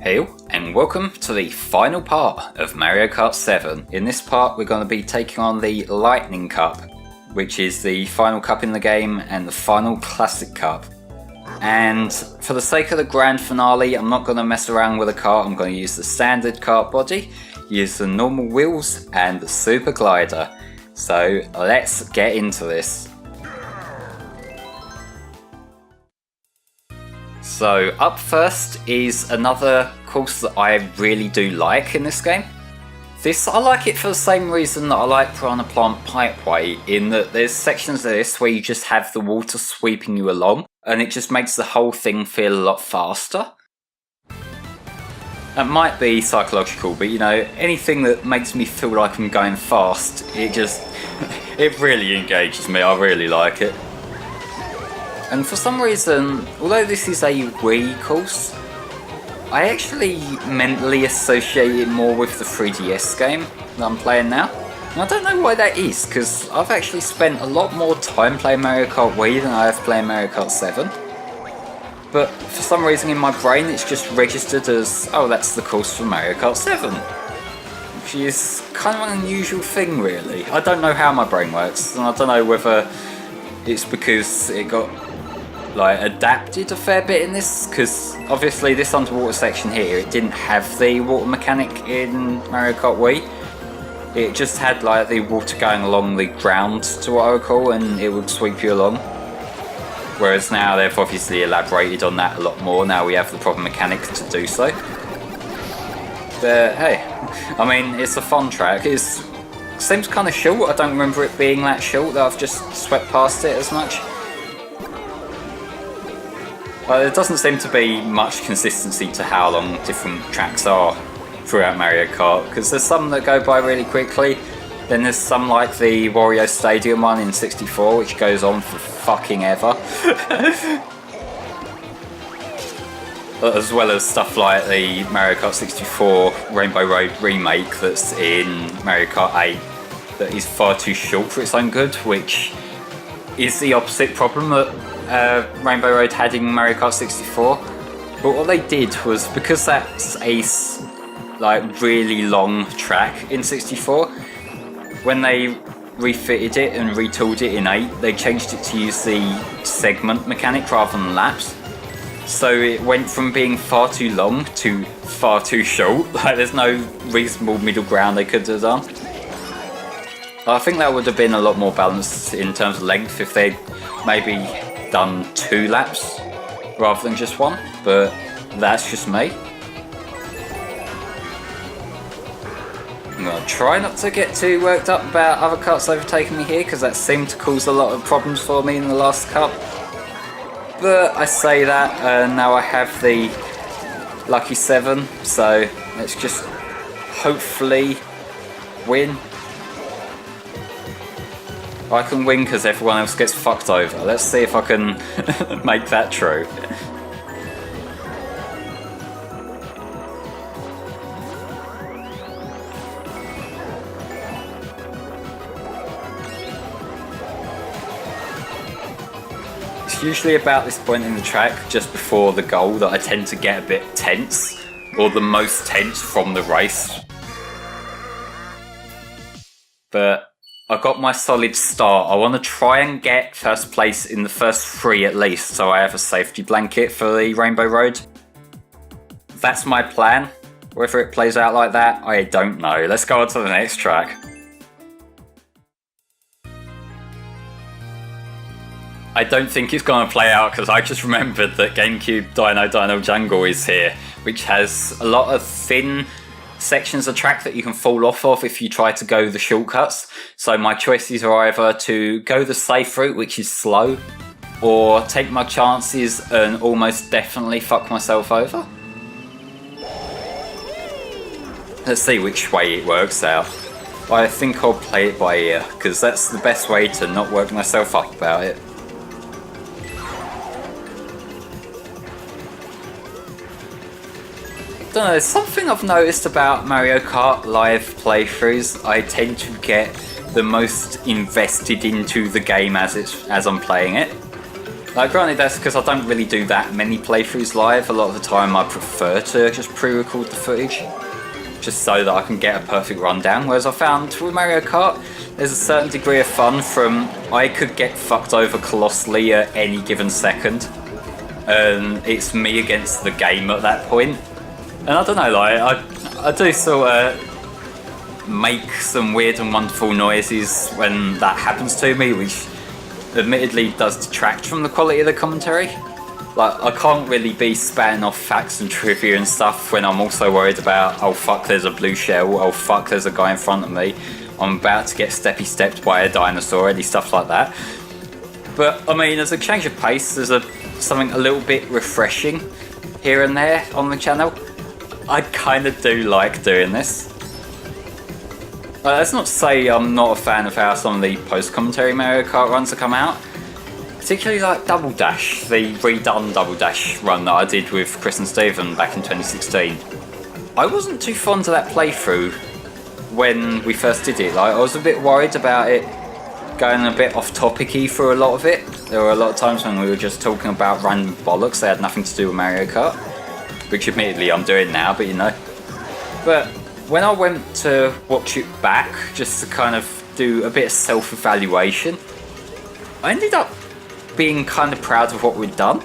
Hey, and welcome to the final part of Mario Kart 7. In this part we're going to be taking on the Lightning Cup, which is the final cup in the game and the final Classic Cup. And for the sake of the grand finale, I'm not going to mess around with the kart. I'm going to use the standard kart body, use the normal wheels and the super glider. So let's get into this. So up first is another course that I really do like in this game. I like it for the same reason that I like Piranha Plant Pipeway, in that there's sections of this where you just have the water sweeping you along, and it just makes the whole thing feel a lot faster. That might be psychological, but you know, anything that makes me feel like I'm going fast, it really engages me. I really like it. And for some reason, although this is a Wii course, I actually mentally associate it more with the 3DS game that I'm playing now. And I don't know why that is, because I've actually spent a lot more time playing Mario Kart Wii than I have playing Mario Kart 7. But for some reason in my brain it's just registered as, oh, that's the course for Mario Kart 7. Which is kind of an unusual thing, really. I don't know how my brain works, and I don't know whether it's because it got adapted a fair bit in this, because obviously this underwater section here, it didn't have the water mechanic in Mario Kart Wii. It just had the water going along the ground, to what I recall, and it would sweep you along. Whereas now they've obviously elaborated on that a lot more. Now we have the proper mechanic to do so. But hey, I mean, it's a fun track. It seems kind of short. I don't remember it being that short, that I've just swept past it as much. There doesn't seem to be much consistency to how long different tracks are throughout Mario Kart, because there's some that go by really quickly, then there's some like the Wario Stadium one in 64 which goes on for fucking ever. As well as stuff like the Mario Kart 64 Rainbow Road remake that's in Mario Kart 8 that is far too short for its own good, which is the opposite problem that Rainbow Road had in Mario Kart 64. But what they did was, because that's a really long track in 64, when they refitted it and retooled it in 8, they changed it to use the segment mechanic rather than laps. So it went from being far too long to far too short. There's no reasonable middle ground they could have done. I think that would have been a lot more balanced in terms of length if they'd maybe done 2 laps rather than just 1, but that's just me. I'm going to try not to get too worked up about other karts overtaking me here, because that seemed to cause a lot of problems for me in the last cup. But I say that, and now I have the lucky 7, so let's just hopefully win. I can win because everyone else gets fucked over. Let's see if I can make that true. It's usually about this point in the track, just before the goal, that I tend to get a bit tense, or the most tense from the race. But I got my solid start. I want to try and get first place in the first 3 at least, so I have a safety blanket for the Rainbow Road. That's my plan. Whether it plays out like that, I don't know. Let's go on to the next track. I don't think it's going to play out, because I just remembered that GameCube Dino Jungle is here, which has a lot of thin sections of track that you can fall off of if you try to go the shortcuts. So my choices are either to go the safe route, which is slow, or take my chances and almost definitely fuck myself over. Let's see which way it works out. I think I'll play it by ear, because that's the best way to not work myself up about it. I don't know, something I've noticed about Mario Kart live playthroughs, I tend to get the most invested into the game as I'm playing it. Like, granted, that's because I don't really do that many playthroughs live. A lot of the time I prefer to just pre-record the footage, just so that I can get a perfect rundown. Whereas I found with Mario Kart, there's a certain degree of fun from I could get fucked over colossally at any given second. And it's me against the game at that point. And I don't know, like, I do sort of make some weird and wonderful noises when that happens to me, which admittedly does detract from the quality of the commentary. Like, I can't really be spouting off facts and trivia and stuff when I'm also worried about, oh fuck, there's a blue shell, oh fuck, there's a guy in front of me, I'm about to get stepped by a dinosaur, any stuff like that. But, I mean, as a change of pace, there's something a little bit refreshing here and there on the channel. I kind of do like doing this. That's not to say I'm not a fan of how some of the post-commentary Mario Kart runs have come out. Particularly like Double Dash, the redone Double Dash run that I did with Chris and Stephen back in 2016. I wasn't too fond of that playthrough when we first did it. Like, I was a bit worried about it going a bit off-topic-y for a lot of it. There were a lot of times when we were just talking about random bollocks that had nothing to do with Mario Kart, which admittedly I'm doing now, but you know. But when I went to watch it back, just to kind of do a bit of self-evaluation, I ended up being kind of proud of what we'd done.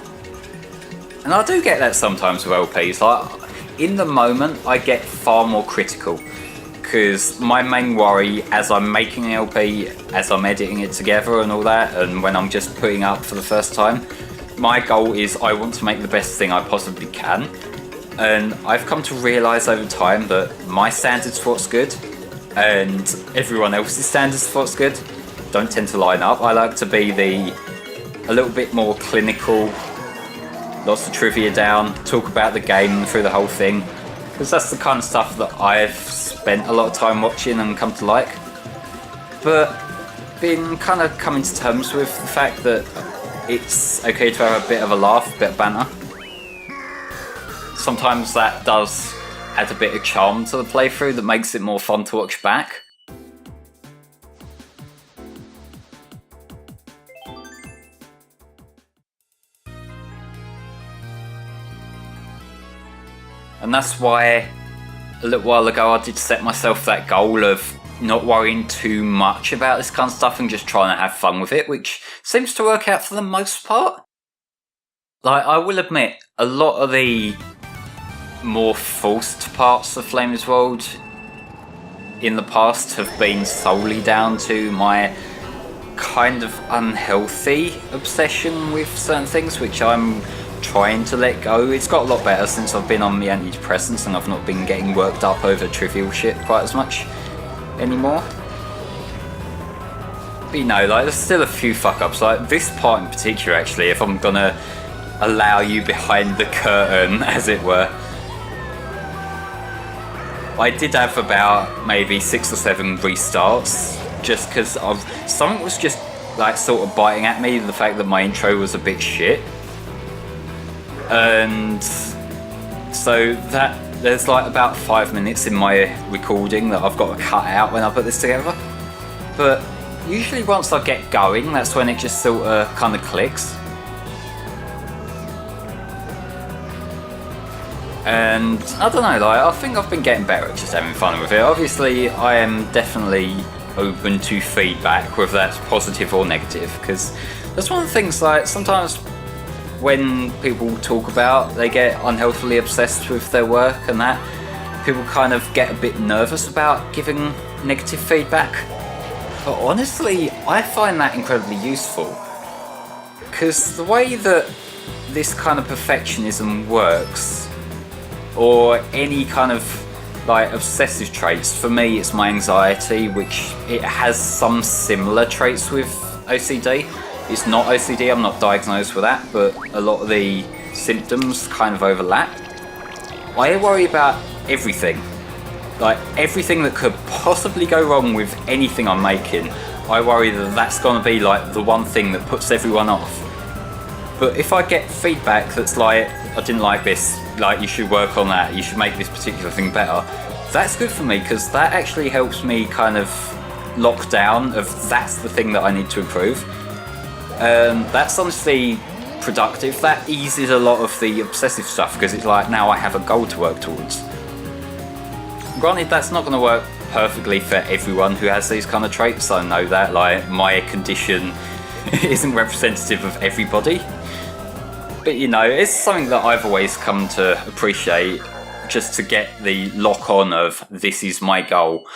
And I do get that sometimes with LPs. Like, in the moment, I get far more critical, because my main worry as I'm making an LP, as I'm editing it together and all that, and when I'm just putting up for the first time, my goal is I want to make the best thing I possibly can. And I've come to realise over time that my standards for what's good and everyone else's standards for what's good don't tend to line up. I like to be a little bit more clinical, lots of trivia down, talk about the game through the whole thing, because that's the kind of stuff that I've spent a lot of time watching and come to like. But been kind of coming to terms with the fact that it's okay to have a bit of a laugh, a bit of banter. Sometimes that does add a bit of charm to the playthrough that makes it more fun to watch back. And that's why a little while ago I did set myself that goal of not worrying too much about this kind of stuff and just trying to have fun with it, which seems to work out for the most part. Like, I will admit, a lot of the more forced parts of FlameHisWorld in the past have been solely down to my kind of unhealthy obsession with certain things, which I'm trying to let go. It's got a lot better since I've been on the antidepressants and I've not been getting worked up over trivial shit quite as much anymore. But you know, like, there's still a few fuck-ups. Like, this part in particular, actually, if I'm gonna allow you behind the curtain, as it were, I did have about maybe 6 or 7 restarts, just because of something was just like sort of biting at me, the fact that my intro was a bit shit. And so that there's like about 5 minutes in my recording that I've got to cut out when I put this together. But usually once I get going, that's when it just sort of kind of clicks. And I don't know, like, I think I've been getting better at just having fun with it. Obviously, I am definitely open to feedback, whether that's positive or negative, because that's one of the things, like, sometimes when people talk about they get unhealthily obsessed with their work and that, people kind of get a bit nervous about giving negative feedback. But honestly, I find that incredibly useful, because the way that this kind of perfectionism works, or any kind of like obsessive traits, for me it's my anxiety, which it has some similar traits with OCD. It's not OCD, I'm not diagnosed with that, but a lot of the symptoms kind of overlap. I worry about everything. Like, everything that could possibly go wrong with anything I'm making, I worry that that's going to be like the one thing that puts everyone off. But if I get feedback that's like, I didn't like this, like, you should work on that, you should make this particular thing better, that's good for me, because that actually helps me kind of lock down of that's the thing that I need to improve. That's honestly productive, that eases a lot of the obsessive stuff, because it's like, now I have a goal to work towards. Granted, that's not going to work perfectly for everyone who has these kind of traits. I know that, like, my condition isn't representative of everybody. But you know, it's something that I've always come to appreciate, just to get the lock on of, this is my goal.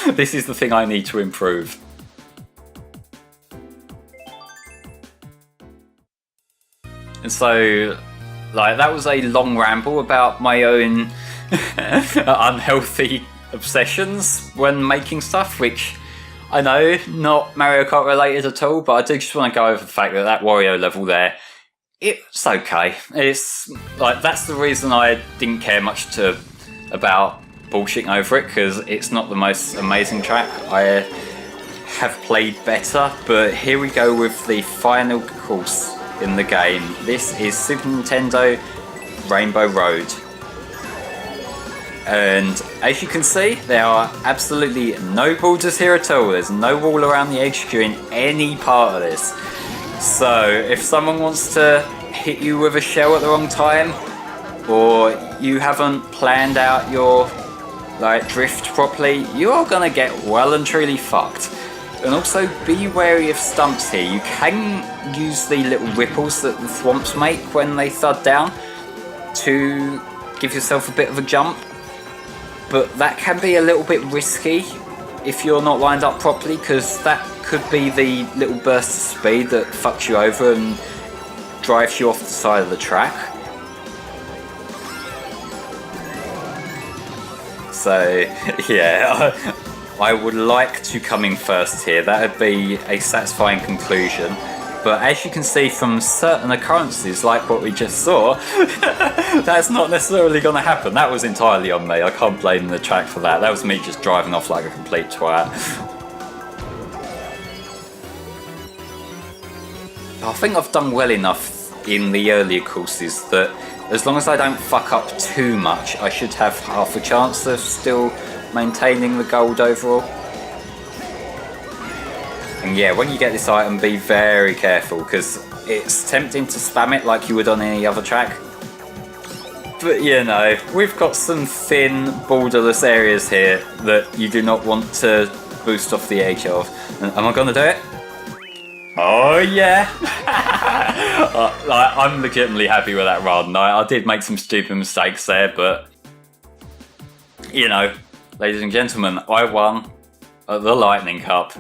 This is the thing I need to improve. And so, like, that was a long ramble about my own unhealthy obsessions when making stuff, which I know, not Mario Kart related at all, but I do just want to go over the fact that that Wario level there, it's okay. It's like, that's the reason I didn't care much about bullshitting over it, because it's not the most amazing track. I have played better, but here we go with the final course in the game. This is Super Nintendo Rainbow Road. And as you can see, there are absolutely no borders here at all. There's no wall around the edge during any part of this. So if someone wants to hit you with a shell at the wrong time, or you haven't planned out your drift properly, you are gonna get well and truly fucked. And also be wary of stumps here. You can use the little ripples that the thwomps make when they thud down to give yourself a bit of a jump. But that can be a little bit risky if you're not lined up properly, because that could be the little burst of speed that fucks you over and drives you off the side of the track. So, yeah, I would like to come in first here. That would be a satisfying conclusion. But as you can see from certain occurrences, like what we just saw, that's not necessarily going to happen. That was entirely on me. I can't blame the track for that. That was me just driving off like a complete twat. I think I've done well enough in the earlier courses that as long as I don't fuck up too much, I should have half a chance of still maintaining the gold overall. And yeah, when you get this item, be very careful, because it's tempting to spam it like you would on any other track. But you know, we've got some thin, borderless areas here that you do not want to boost off the edge of. And am I gonna do it? Oh yeah! I'm legitimately happy with that run. I did make some stupid mistakes there, but you know, ladies and gentlemen, I won at the Lightning Cup.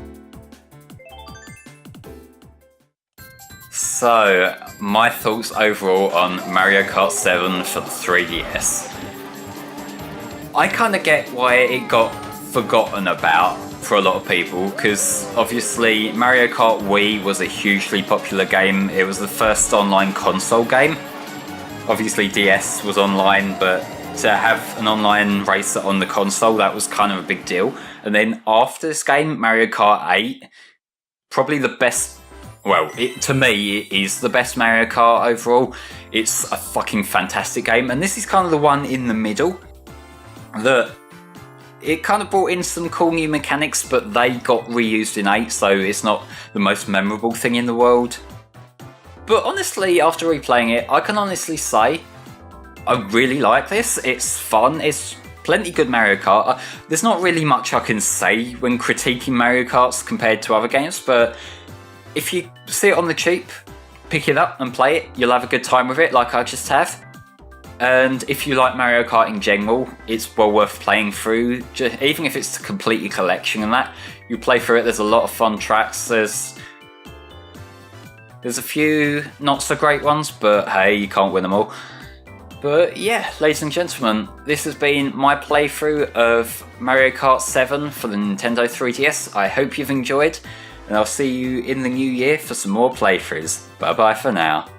So, my thoughts overall on Mario Kart 7 for the 3DS. I kind of get why it got forgotten about for a lot of people, because obviously Mario Kart Wii was a hugely popular game. It was the first online console game. Obviously DS was online, but to have an online racer on the console, that was kind of a big deal. And then after this game, Mario Kart 8, probably the best. Well, to me, it is the best Mario Kart overall. It's a fucking fantastic game, and this is kind of the one in the middle that it kind of brought in some cool new mechanics, but they got reused in 8, so it's not the most memorable thing in the world. But honestly, after replaying it, I can honestly say I really like this. It's fun. It's plenty good Mario Kart. There's not really much I can say when critiquing Mario Karts compared to other games, but if you see it on the cheap, pick it up and play it. You'll have a good time with it, like I just have. And if you like Mario Kart in general, it's well worth playing through. Even if it's completely collection and that, you play through it. There's a lot of fun tracks. There's a few not so great ones, but hey, you can't win them all. But yeah, ladies and gentlemen, this has been my playthrough of Mario Kart 7 for the Nintendo 3DS. I hope you've enjoyed, and I'll see you in the new year for some more playthroughs. Bye bye for now.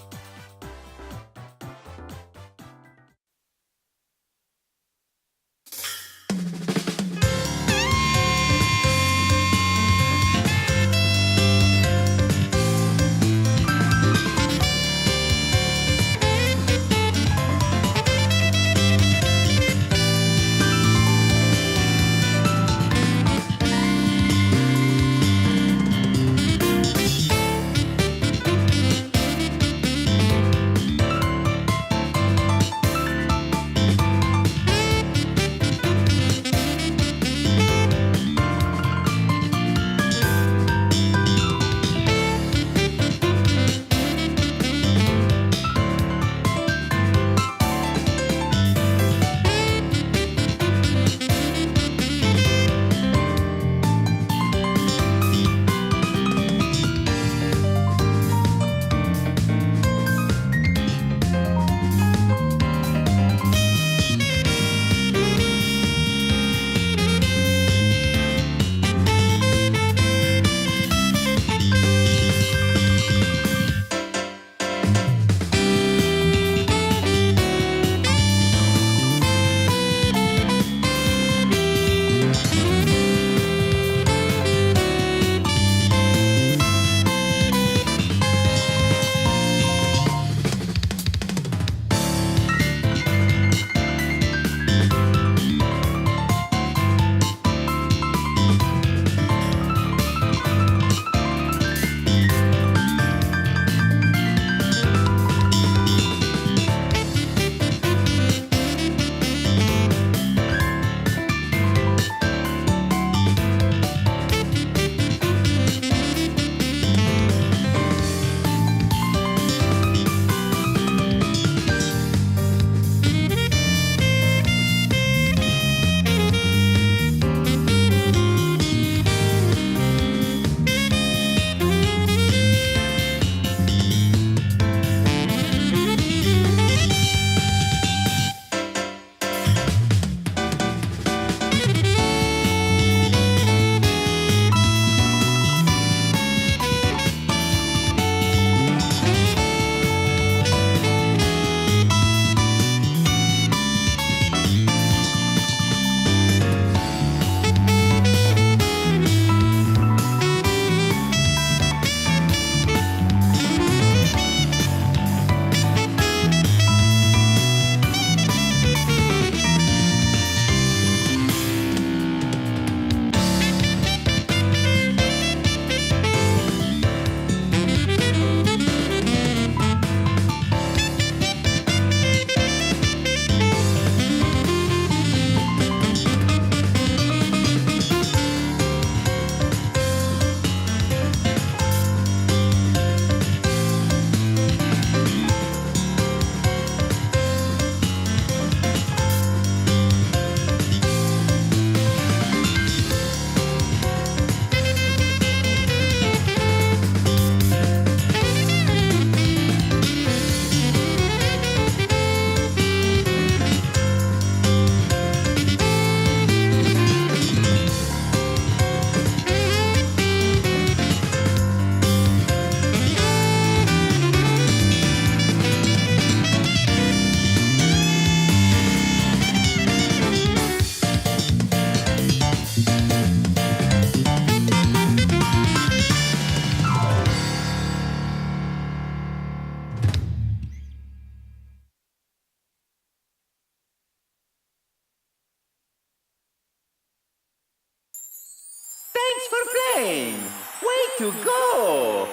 Flame! Way to go!